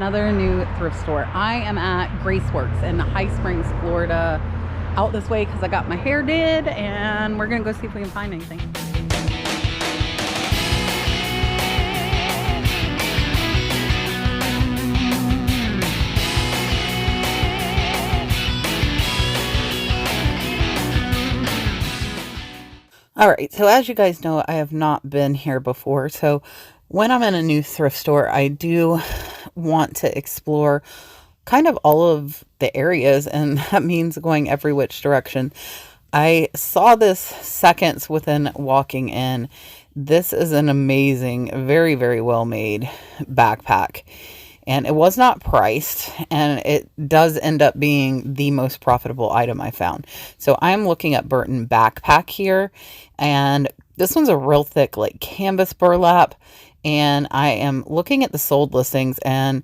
Another new thrift store. I am at Gracworks in High Springs, Florida. Out this way because I got my hair did, and we're gonna go see if we can find anything. All right, so as you guys know, I have not been here before. So when I'm in a new thrift store, I do want to explore kind of all of the areas, and that means going every which direction. I saw this seconds within walking in. This is an amazing, very, very well made backpack. And it was not priced, and it does end up being the most profitable item I found. So I'm looking at Burton backpack here, and this one's a real thick like canvas burlap, and I am looking at the sold listings, and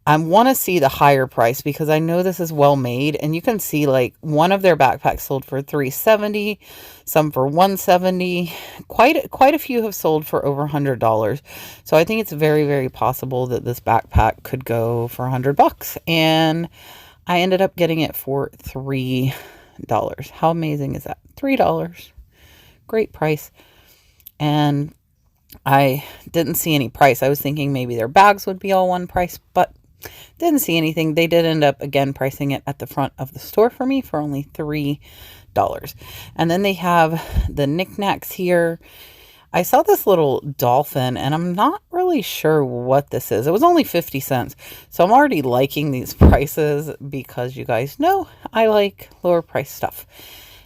I want to see the higher price because I know this is well made, and you can see like one of their backpacks sold for $370, some for $170. Quite a few have sold for over $100. So I think it's very, very possible that this backpack could go for $100, and I ended up getting it for $3. How amazing is that? $3. Great price. And I didn't see any price. I was thinking maybe their bags would be all one price, but didn't see anything. They did end up again pricing it at the front of the store for me for only $3. And then they have the knickknacks here. I saw this little dolphin, and I'm not really sure what this is. It was only 50 cents. So I'm already liking these prices because you guys know I like lower price stuff.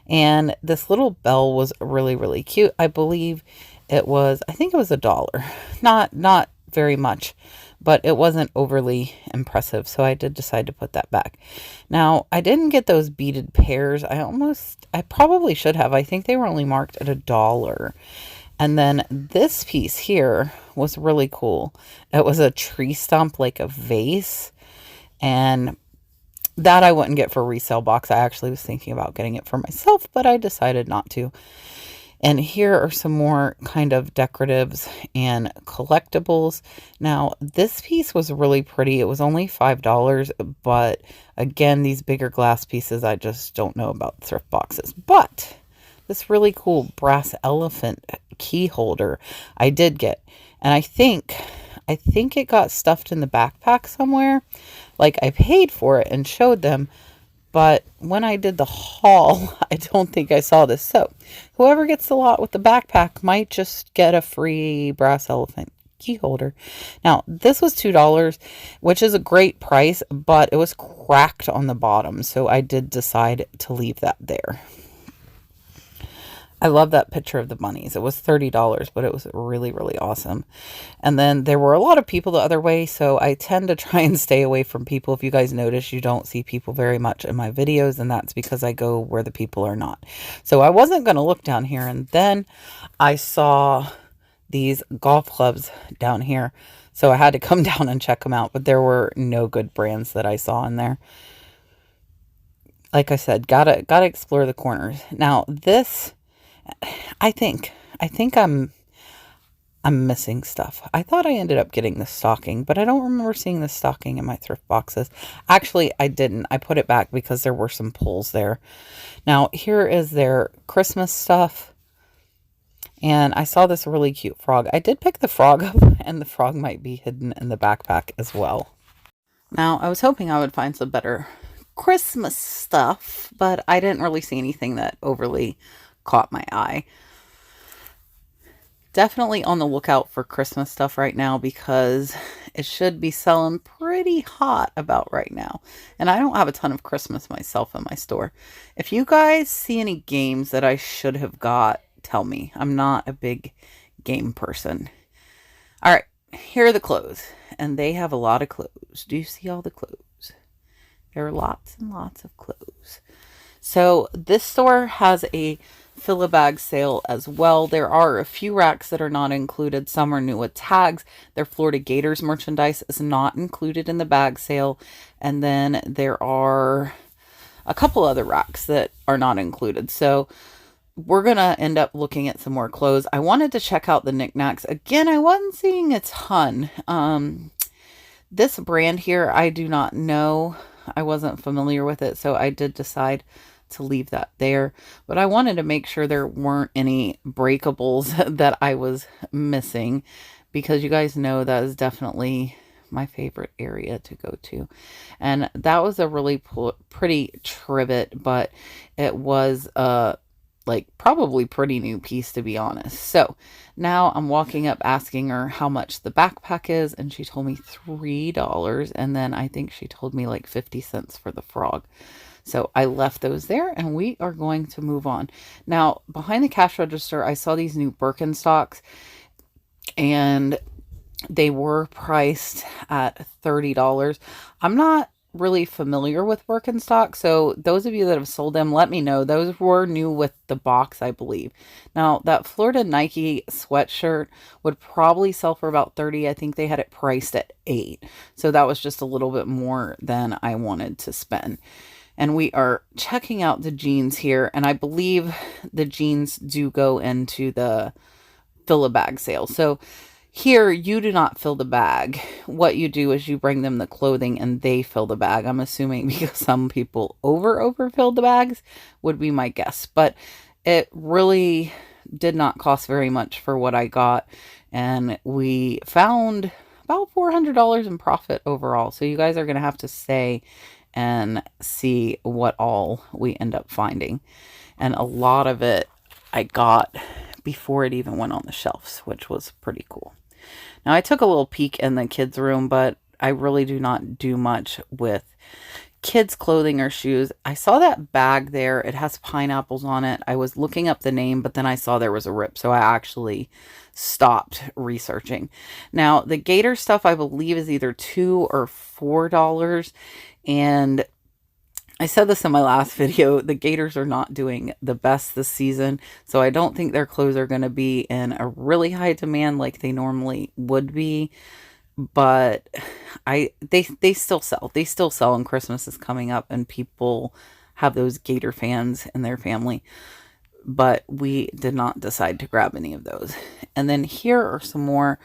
And this little bell was really, really cute. I believe I think it was $1. Not very much, but it wasn't overly impressive, so I did decide to put that back. Now, I didn't get those beaded pears. I probably should have. I think they were only marked at $1. And then this piece here was really cool. It was a tree stump, like a vase, and that I wouldn't get for a resale box. I actually was thinking about getting it for myself, but I decided not to. And here are some more kind of decoratives and collectibles. Now, this piece was really pretty. It was only $5, but again, these bigger glass pieces, I just don't know about thrift boxes. But this really cool brass elephant key holder I did get. And I think it got stuffed in the backpack somewhere. Like, I paid for it and showed them, but when I did the haul, I don't think I saw this. So whoever gets the lot with the backpack might just get a free brass elephant key holder. Now, this was $2, which is a great price, but it was cracked on the bottom. So I did decide to leave that there. I love that picture of the bunnies. It was $30, but it was really, really awesome. And then there were a lot of people the other way, so I tend to try and stay away from people. If you guys notice, you don't see people very much in my videos, and that's because I go where the people are not. So I wasn't going to look down here, and then I saw these golf clubs down here, so I had to come down and check them out, but there were no good brands that I saw in there. Like I said, gotta explore the corners. Now, this... I think I'm missing stuff. I thought I ended up getting the stocking, but I don't remember seeing the stocking in my thrift boxes. Actually, I didn't. I put it back because there were some pulls there. Now, here is their Christmas stuff. And I saw this really cute frog. I did pick the frog up, and the frog might be hidden in the backpack as well. Now, I was hoping I would find some better Christmas stuff, but I didn't really see anything that overly caught my eye. Definitely on the lookout for Christmas stuff right now because it should be selling pretty hot about right now. And I don't have a ton of Christmas myself in my store. If you guys see any games that I should have got, tell me. I'm not a big game person. All right, here are the clothes. And they have a lot of clothes. Do you see all the clothes? There are lots and lots of clothes. So this store has a fill-a-bag sale as well. There are a few racks that are not included. Some are new with tags. Their Florida Gators merchandise is not included in the bag sale. And then there are a couple other racks that are not included. So we're going to end up looking at some more clothes. I wanted to check out the knickknacks. Again, I wasn't seeing a ton. This brand here, I do not know. I wasn't familiar with it, so I did decide to leave that there. But I wanted to make sure there weren't any breakables that I was missing, because you guys know that is definitely my favorite area to go to. And that was a really pretty trivet, but it was like probably pretty new piece, to be honest. So now I'm walking up asking her how much the backpack is, and she told me $3, and then I think she told me like 50 cents for the frog. So I left those there, and we are going to move on. Now, behind the cash register, I saw these new Birkenstocks, and they were priced at $30. I'm not really familiar with Birkenstock, so those of you that have sold them, let me know. Those were new with the box, I believe. Now, that Florida Nike sweatshirt would probably sell for about $30. I think they had it priced at $8. So that was just a little bit more than I wanted to spend. And we are checking out the jeans here, and I believe the jeans do go into the fill-a-bag sale. So here, you do not fill the bag. What you do is you bring them the clothing and they fill the bag. I'm assuming because some people overfill the bags would be my guess. But it really did not cost very much for what I got. And we found about $400 in profit overall. So you guys are going to have to stay and see what all we end up finding. And a lot of it I got before it even went on the shelves, which was pretty cool. Now, I took a little peek in the kids' room, but I really do not do much with kids' clothing or shoes. I saw that bag there. It has pineapples on it. I was looking up the name, but then I saw there was a rip, so I actually stopped researching. Now, the gator stuff, I believe, is either $2 or $4, and I said this in my last video, the Gators are not doing the best this season, so I don't think their clothes are going to be in a really high demand like they normally would be, but they still sell. They still sell, and Christmas is coming up, and people have those Gator fans in their family, but we did not decide to grab any of those. And then here are some more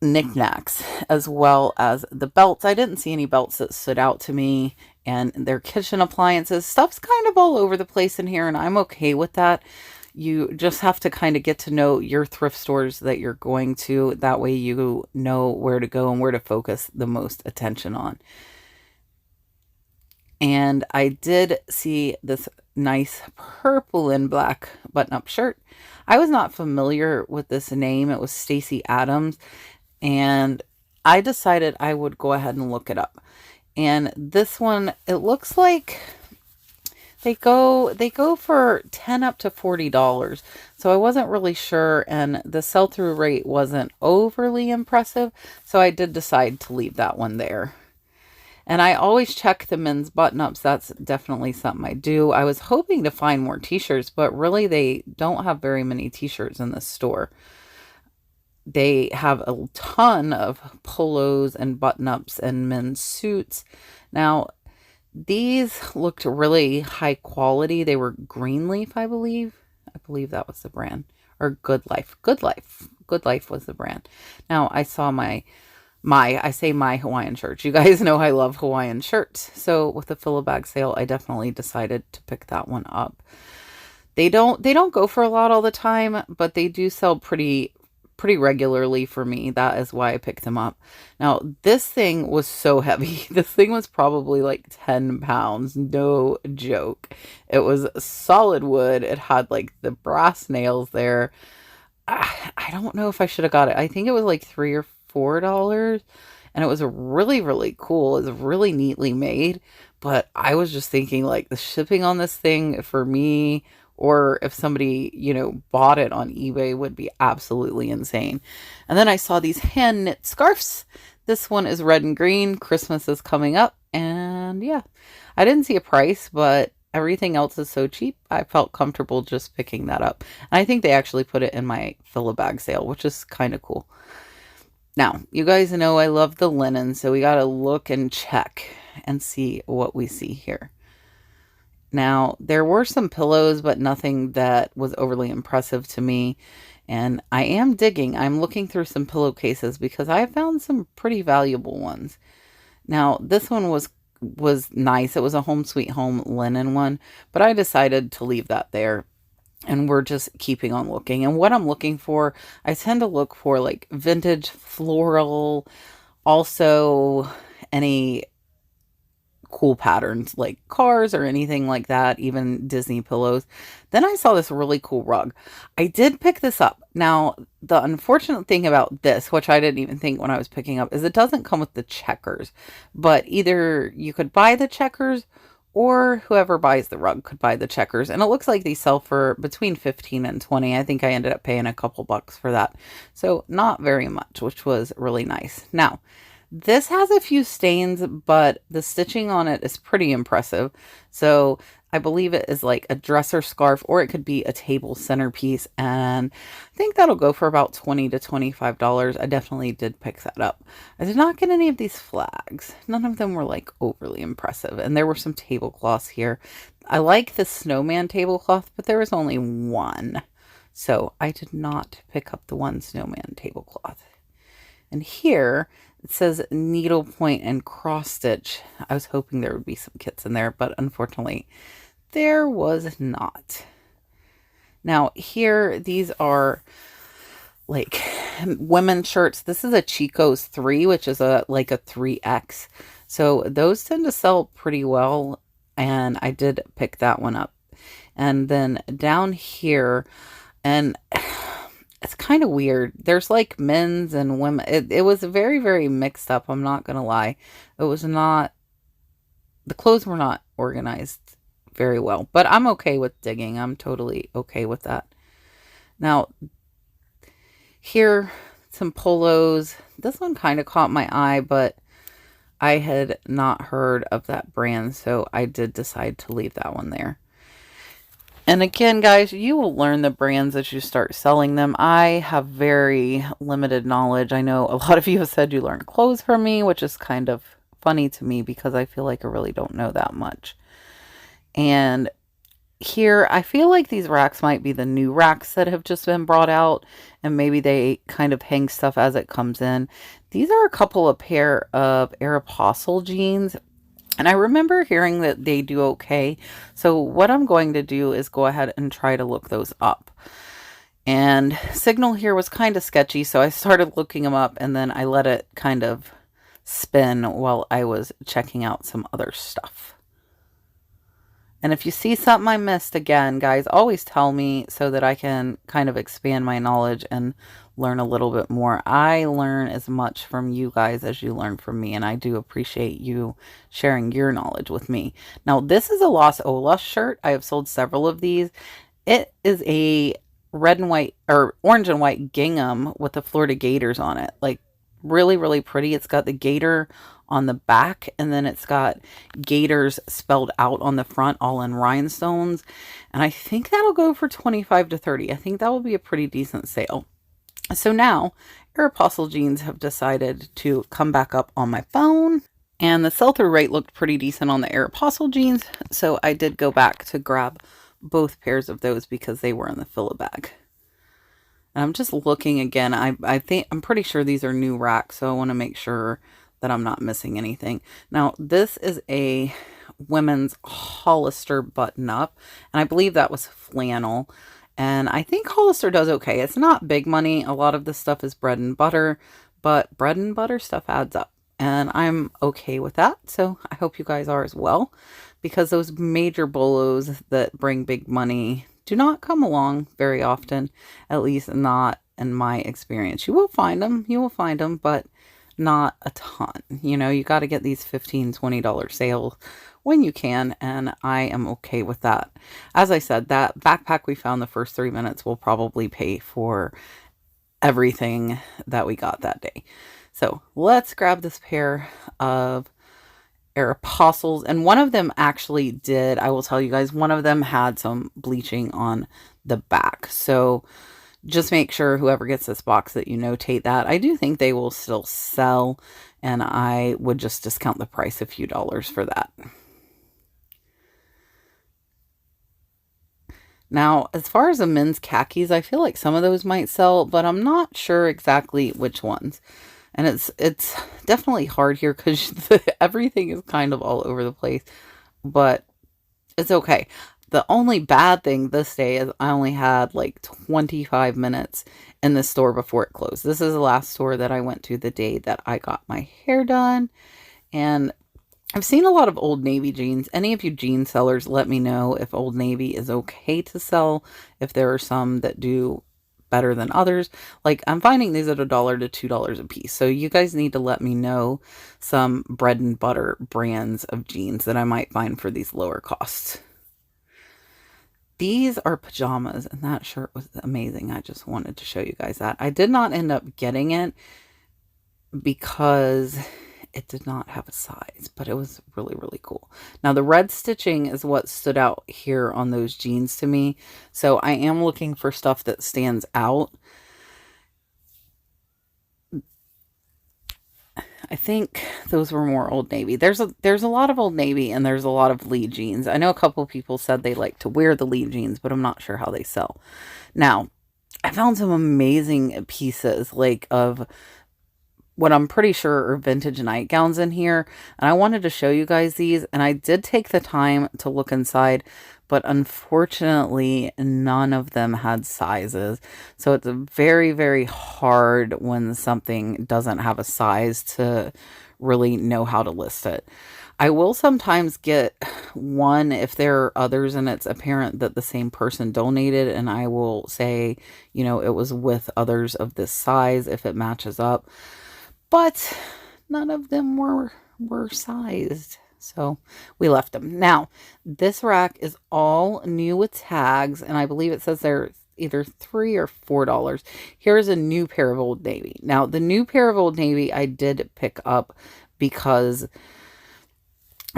knickknacks, as well as the belts. I didn't see any belts that stood out to me, and their kitchen appliances. Stuff's kind of all over the place in here, and I'm okay with that. You just have to kind of get to know your thrift stores that you're going to. That way you know where to go and where to focus the most attention on. And I did see this nice purple and black button-up shirt. I was not familiar with this name. It was Stacy Adams. And I decided I would go ahead and look it up. And this one, it looks like they go for $10 up to $40. So I wasn't really sure, and the sell-through rate wasn't overly impressive. So I did decide to leave that one there. And I always check the men's button-ups. That's definitely something I do. I was hoping to find more t-shirts, but really they don't have very many t-shirts in this store. They have a ton of polos and button-ups and men's suits. Now, these looked really high quality. They were Greenleaf, I believe. I believe that was the brand. Or Good Life. Good Life. Good Life was the brand. Now, I saw my Hawaiian shirts. You guys know I love Hawaiian shirts. So with the fill-a-bag sale, I definitely decided to pick that one up. They don't go for a lot all the time, but they do sell pretty regularly for me. That is why I picked them up. Now, this thing was so heavy. This thing was probably like 10 pounds. No joke. It was solid wood. It had like the brass nails there. I don't know if I should have got it. I think it was like $3 or $4. And it was really, really cool. It was really neatly made. But I was just thinking, like, the shipping on this thing for me, or if somebody, bought it on eBay, would be absolutely insane. And then I saw these hand knit scarves. This one is red and green. Christmas is coming up. And yeah, I didn't see a price, but everything else is so cheap. I felt comfortable just picking that up. And I think they actually put it in my fill-a-bag sale, which is kind of cool. Now, you guys know I love the linen, so we got to look and check and see what we see here. Now, there were some pillows, but nothing that was overly impressive to me. And I am digging. I'm looking through some pillowcases because I found some pretty valuable ones. Now, this one was nice. It was a Home Sweet Home linen one, but I decided to leave that there. And we're just keeping on looking. And what I'm looking for, I tend to look for like vintage floral, also any cool patterns like cars or anything like that, even Disney pillows. Then I saw this really cool rug. I did pick this up. Now, the unfortunate thing about this, which I didn't even think when I was picking up, is it doesn't come with the checkers. But either you could buy the checkers or whoever buys the rug could buy the checkers. And it looks like they sell for between 15 and 20. I think I ended up paying a couple bucks for that. So not very much, which was really nice. Now, this has a few stains, but the stitching on it is pretty impressive. So I believe it is like a dresser scarf, or it could be a table centerpiece. And I think that'll go for about $20 to $25. I definitely did pick that up. I did not get any of these flags. None of them were like overly impressive. And there were some tablecloths here. I like the snowman tablecloth, but there was only one. So I did not pick up the one snowman tablecloth. And here it says needlepoint and cross stitch. I was hoping there would be some kits in there, but unfortunately there was not. Now here, these are like women's shirts. This is a Chico's 3, which is like a 3X. So those tend to sell pretty well. And I did pick that one up. And then down here, and it's kind of weird. There's like men's and women. It was very, very mixed up. I'm not going to lie. It was not, the clothes were not organized very well, but I'm okay with digging. I'm totally okay with that. Now, here, some polos. This one kind of caught my eye, but I had not heard of that brand, so I did decide to leave that one there. And again, guys, you will learn the brands as you start selling them. I have very limited knowledge. I know a lot of you have said you learned clothes from me, which is kind of funny to me because I feel like I really don't know that much. And here, I feel like these racks might be the new racks that have just been brought out, and maybe they kind of hang stuff as it comes in. These are a couple of pair of Aeropostale jeans. And I remember hearing that they do okay. So what I'm going to do is go ahead and try to look those up. And Signal here was kind of sketchy, so I started looking them up, and then I let it kind of spin while I was checking out some other stuff. And if you see something I missed, again, guys, always tell me so that I can kind of expand my knowledge and learn a little bit more. I learn as much from you guys as you learn from me, and I do appreciate you sharing your knowledge with me. Now, this is a Los Olas shirt. I have sold several of these. It is a red and white, or orange and white gingham with the Florida Gators on it. Like, really, really pretty. It's got the gator on the back, and then it's got Gators spelled out on the front, all in rhinestones. And I think that'll go for 25 to 30. I think that will be a pretty decent sale. So now, Aeropostale jeans have decided to come back up on my phone, and the sell-through rate looked pretty decent on the Aeropostale jeans, so I did go back to grab both pairs of those because they were in the fill-a-bag. And I'm just looking again. I'm pretty sure these are new racks, so I want to make sure that I'm not missing anything. Now, this is a women's Hollister button-up, and I believe that was flannel. And I think Hollister does okay. It's not big money. A lot of this stuff is bread and butter, but bread and butter stuff adds up. And I'm okay with that. So I hope you guys are as well, because those major bolos that bring big money do not come along very often, at least not in my experience. You will find them, but not a ton. You know, you got to get these $15, $20 sales when you can, and I am okay with that. As I said, that backpack we found the first 3 minutes will probably pay for everything that we got that day. So let's grab this pair of Aeropostales, and one of them actually did, I will tell you guys, one of them had some bleaching on the back. So just make sure whoever gets this box that you notate that. I do think they will still sell, and I would just discount the price a few dollars for that. Now, as far as the men's khakis, I feel like some of those might sell, but I'm not sure exactly which ones. And it's definitely hard here because everything is kind of all over the place, but it's okay. The only bad thing this day is I only had like 25 minutes in the store before it closed. This is the last store that I went to the day that I got my hair done. And I've seen a lot of Old Navy jeans. Any of you jean sellers, let me know if Old Navy is okay to sell, if there are some that do better than others. Like, I'm finding these at $1 to $2 a piece. So you guys need to let me know some bread and butter brands of jeans that I might find for these lower costs. These are pajamas, and that shirt was amazing. I just wanted to show you guys that. I did not end up getting it because it did not have a size, but it was really, really cool. Now, the red stitching is what stood out here on those jeans to me. So I am looking for stuff that stands out. I think those were more Old Navy. There's a lot of Old Navy and there's a lot of Lee jeans. I know a couple of people said they like to wear the Lee jeans, but I'm not sure how they sell. Now, I found some amazing pieces like of what I'm pretty sure are vintage nightgowns in here. And I wanted to show you guys these. And I did take the time to look inside, but unfortunately, none of them had sizes. So it's very, very hard when something doesn't have a size to really know how to list it. I will sometimes get one if there are others and it's apparent that the same person donated, and I will say, you know, it was with others of this size if it matches up. But none of them were sized. So we left them. Now, this rack is all new with tags, and I believe it says they're either $3 or $4. Here's a new pair of Old Navy. Now, the new pair of Old Navy I did pick up because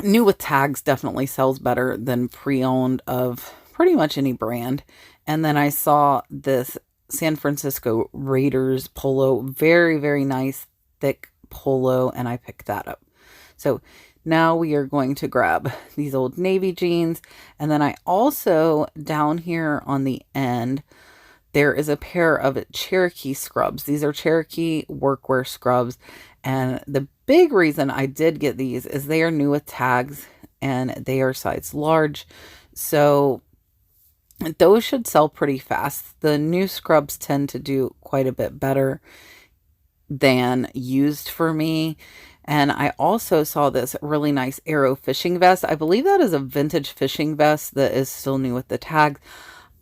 new with tags definitely sells better than pre-owned of pretty much any brand. And then I saw this San Francisco Raiders polo, very, very nice, thick polo, and I picked that up. So now we are going to grab these Old Navy jeans. And then I also, down here on the end, there is a pair of Cherokee scrubs. These are Cherokee workwear scrubs. And the big reason I did get these is they are new with tags and they are size large. So those should sell pretty fast. The new scrubs tend to do quite a bit better than used for me. And I also saw this really nice Arrow fishing vest. I believe that is a vintage fishing vest that is still new with the tags.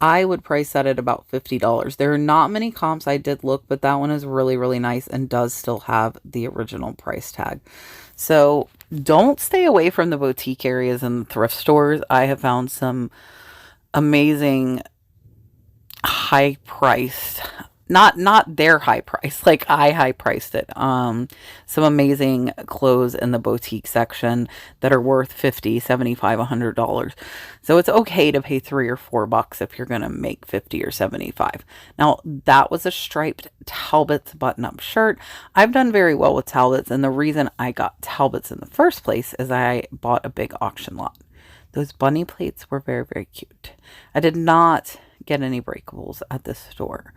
I would price that at about $50. There are not many comps. I did look, but that one is really, really nice and does still have the original price tag. So don't stay away from the boutique areas and the thrift stores. I have found some amazing high priced, not their high price, like I high priced it. Some amazing clothes in the boutique section that are worth $50, $75, $100. So it's okay to pay $3 or $4 if you're gonna make $50 or $75. Now that was a striped Talbots button-up shirt. I've done very well with Talbots, and the reason I got Talbots in the first place is I bought a big auction lot. Those bunny plates were very, very cute. I did not get any breakables at this store.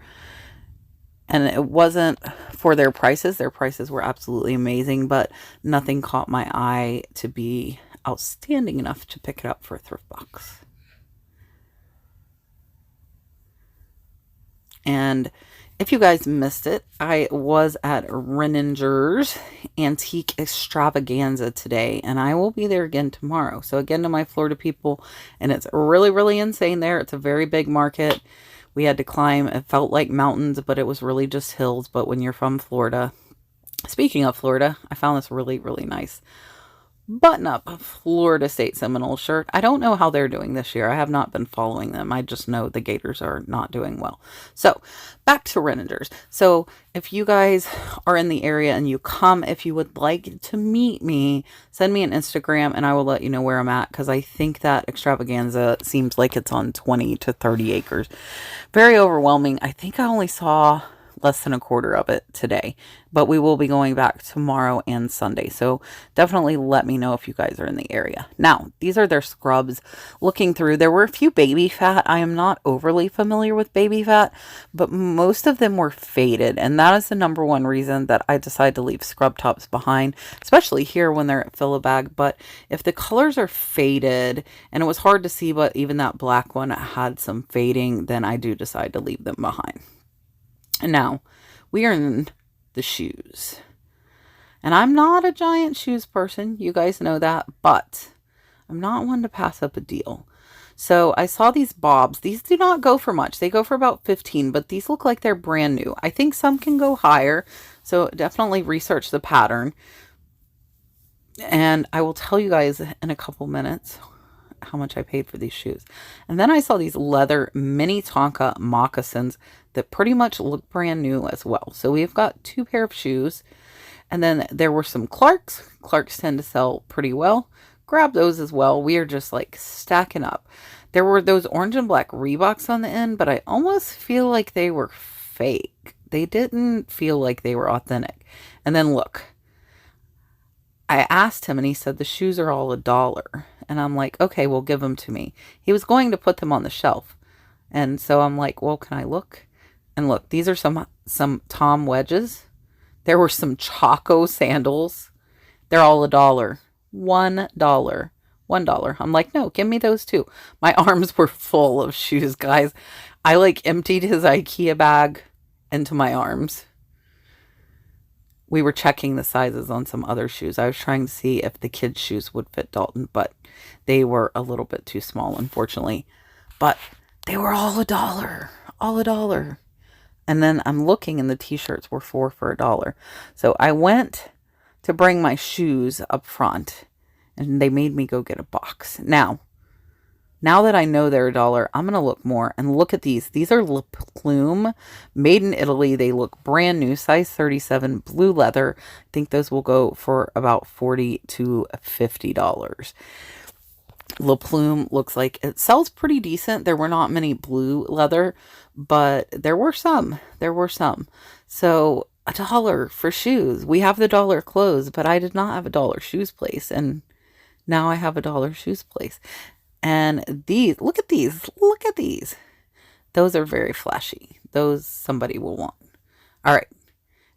And it wasn't for their prices. Their prices were absolutely amazing, but nothing caught my eye to be outstanding enough to pick it up for a thrift box. And if you guys missed it, I was at Renninger's Antique Extravaganza today, and I will be there again tomorrow. So again, to my Florida people, and it's really, really insane there. It's a very big market. We had to climb. It felt like mountains, but it was really just hills. But when you're from Florida, speaking of Florida, I found this really, really nice button-up Florida State Seminole shirt. I don't know how they're doing this year. I have not been following them. I just know the Gators are not doing well. So back to Renninger's. So if you guys are in the area and you come, if you would like to meet me, send me an Instagram and I will let you know where I'm at, because I think that extravaganza seems like it's on 20 to 30 acres. Very overwhelming. I think I only saw less than a quarter of it today, but we will be going back tomorrow and Sunday. So definitely let me know if you guys are in the area. Now, these are their scrubs. Looking through, there were a few baby fat. I am not overly familiar with baby fat, but most of them were faded. And that is the number one reason that I decided to leave scrub tops behind, especially here when they're at fill-a-bag. But if the colors are faded, and it was hard to see, but even that black one had some fading, then I do decide to leave them behind. And now we are in the shoes. And I'm not a giant shoes person. You guys know that. But I'm not one to pass up a deal. So I saw these bobs. These do not go for much. They go for about 15, but these look like they're brand new. I think some can go higher. So definitely research the pattern. And I will tell you guys in a couple minutes how much I paid for these shoes. And then I saw these leather mini Tonka moccasins that pretty much look brand new as well. So we've got 2 pair of shoes. And then there were some Clarks. Clarks tend to sell pretty well. Grab those as well. We are just like stacking up. There were those orange and black Reeboks on the end, but I almost feel like they were fake. They didn't feel like they were authentic. And then look, I asked him and he said the shoes are all $1. And I'm like, okay, well, give them to me. He was going to put them on the shelf. And so I'm like, well, can I look? And look, these are some Tom wedges. There were some Chaco sandals. They're all $1. $1. $1. I'm like, no, give me those too. My arms were full of shoes, guys. I like emptied his IKEA bag into my arms. We were checking the sizes on some other shoes. I was trying to see if the kids' shoes would fit Dalton, but they were a little bit too small, unfortunately. But they were all $1. All $1. And then I'm looking and the t-shirts were 4 for $1. So I went to bring my shoes up front and they made me go get a box. Now that I know they're $1, I'm going to look more and look at these. These are Le Plume, made in Italy. They look brand new, size 37, blue leather. I think those will go for about $40 to $50. Le Plume looks like it sells pretty decent. There were not many blue leather, but there were some. So $1 for shoes. We have the $1 clothes, but I did not have a $1 shoes place. And now I have a $1 shoes place. And these, look at these. Look at these. Those are very flashy. Those somebody will want. All right.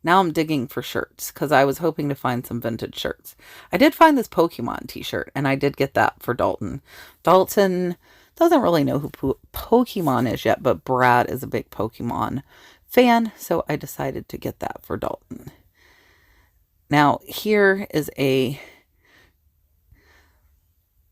Now I'm digging for shirts because I was hoping to find some vintage shirts. I did find this Pokemon t-shirt and I did get that for Dalton. Dalton doesn't really know who Pokemon is yet, but Brad is a big Pokemon fan. So I decided to get that for Dalton. Now here is a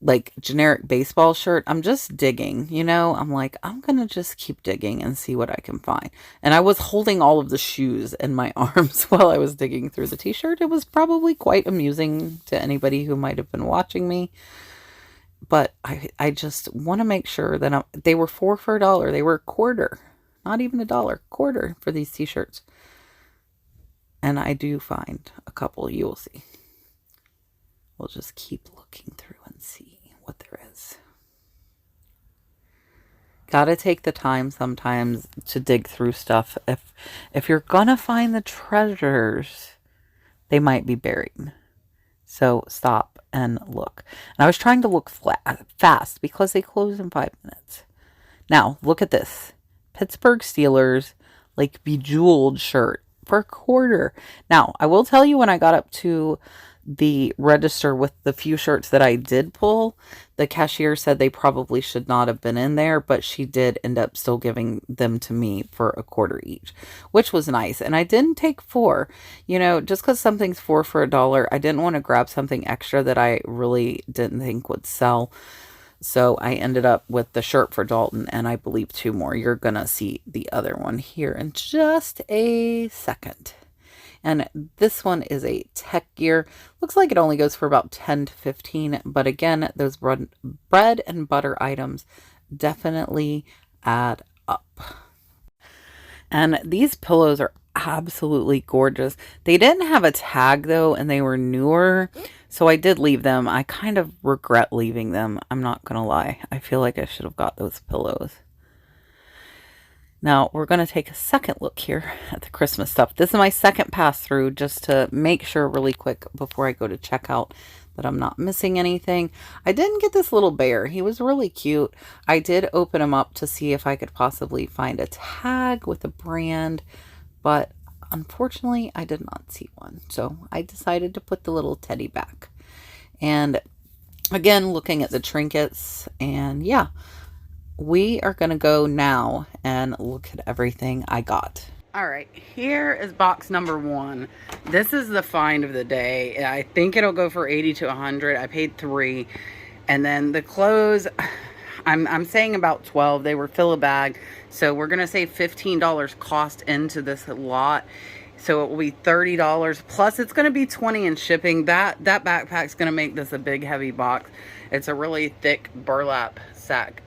like generic baseball shirt. I'm just digging, I'm like, I'm going to just keep digging and see what I can find. And I was holding all of the shoes in my arms while I was digging through the t-shirt. It was probably quite amusing to anybody who might have been watching me. But I just want to make sure that they were 4 for $1. They were a quarter, not even $1, quarter for these t-shirts. And I do find a couple, you will see. We'll just keep looking through and see what there is. Gotta take the time sometimes to dig through stuff. If you're gonna find the treasures, they might be buried. So stop and look. And I was trying to look fast because they close in 5 minutes. Now, look at this. Pittsburgh Steelers, like bejeweled shirt for a quarter. Now, I will tell you when I got up to the register with the few shirts that I did pull, the cashier said they probably should not have been in there, but she did end up still giving them to me for a quarter each, which was nice. And I didn't take 4, just because something's 4 for $1, I didn't want to grab something extra that I really didn't think would sell. So I ended up with the shirt for Dalton and I believe 2 more. You're going to see the other one here in just a second. And this one is a tech gear. Looks like it only goes for about 10 to 15. But again, those bread and butter items definitely add up. And these pillows are absolutely gorgeous. They didn't have a tag though, and they were newer. So I did leave them. I kind of regret leaving them. I'm not going to lie. I feel like I should have got those pillows. Now we're going to take a second look here at the Christmas stuff. This is my second pass through just to make sure really quick before I go to checkout that I'm not missing anything. I didn't get this little bear. He was really cute. I did open him up to see if I could possibly find a tag with a brand, but unfortunately I did not see one. So I decided to put the little teddy back. And again, looking at the trinkets, and yeah, we are going to go now and look at everything I got. All right, here is box number 1. This is the find of the day. I think it'll go for 80 to 100. I paid 3. And then the clothes, I'm saying about 12. They were fill a bag. So we're going to say $15 cost into this lot. So it will be $30 plus it's going to be $20 in shipping. That backpack's going to make this a big heavy box. It's a really thick burlap sack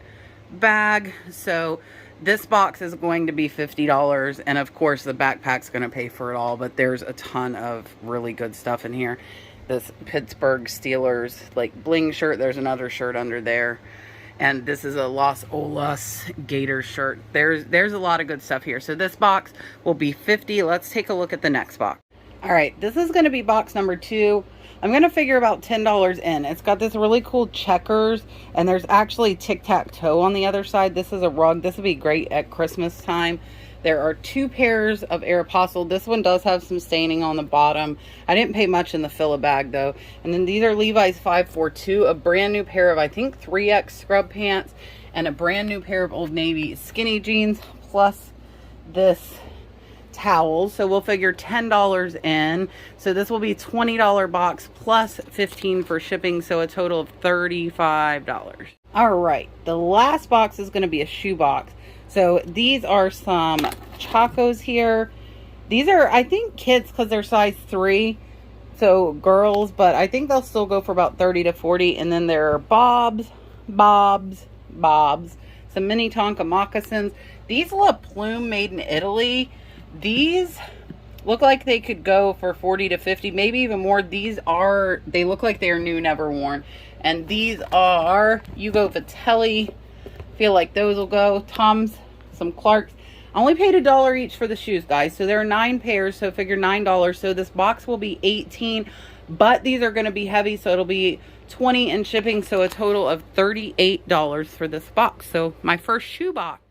bag. So this box is going to be $50, and of course the backpack's going to pay for it all, but there's a ton of really good stuff in here. This Pittsburgh Steelers like bling shirt, there's another shirt under there, and this is a Los Olas Gator shirt. There's a lot of good stuff here. So this box will be $50. Let's take a look at the next box. All right, this is going to be box number 2. I'm going to figure about $10 in. It's got this really cool checkers, and there's actually tic-tac-toe on the other side. This is a rug. This would be great at Christmas time. There are 2 pairs of Aeropostale. This one does have some staining on the bottom. I didn't pay much in the fill a bag though. And then these are Levi's 542, a brand new pair of, I think, 3X scrub pants, and a brand new pair of Old Navy skinny jeans, plus this towels. So we'll figure $10 in. So this will be $20 box plus $15 for shipping, so a total of $35. All right, the last box is going to be a shoe box. So these are some Chacos here. These are, I think, kids because they're size 3, so girls, but I think they'll still go for about 30 to 40. And then there are Bobs, some mini Tonka moccasins. These La Plume made in Italy. These look like they could go for 40 to 50, maybe even more. They look like they are new, never worn. And these are Hugo Vitelli. Feel like those will go. Tom's, some Clarks. I only paid $1 each for the shoes, guys. So there are 9 pairs, so figure $9. So this box will be $18, but these are going to be heavy, so it'll be $20 in shipping, so a total of $38 for this box. So my first shoe box.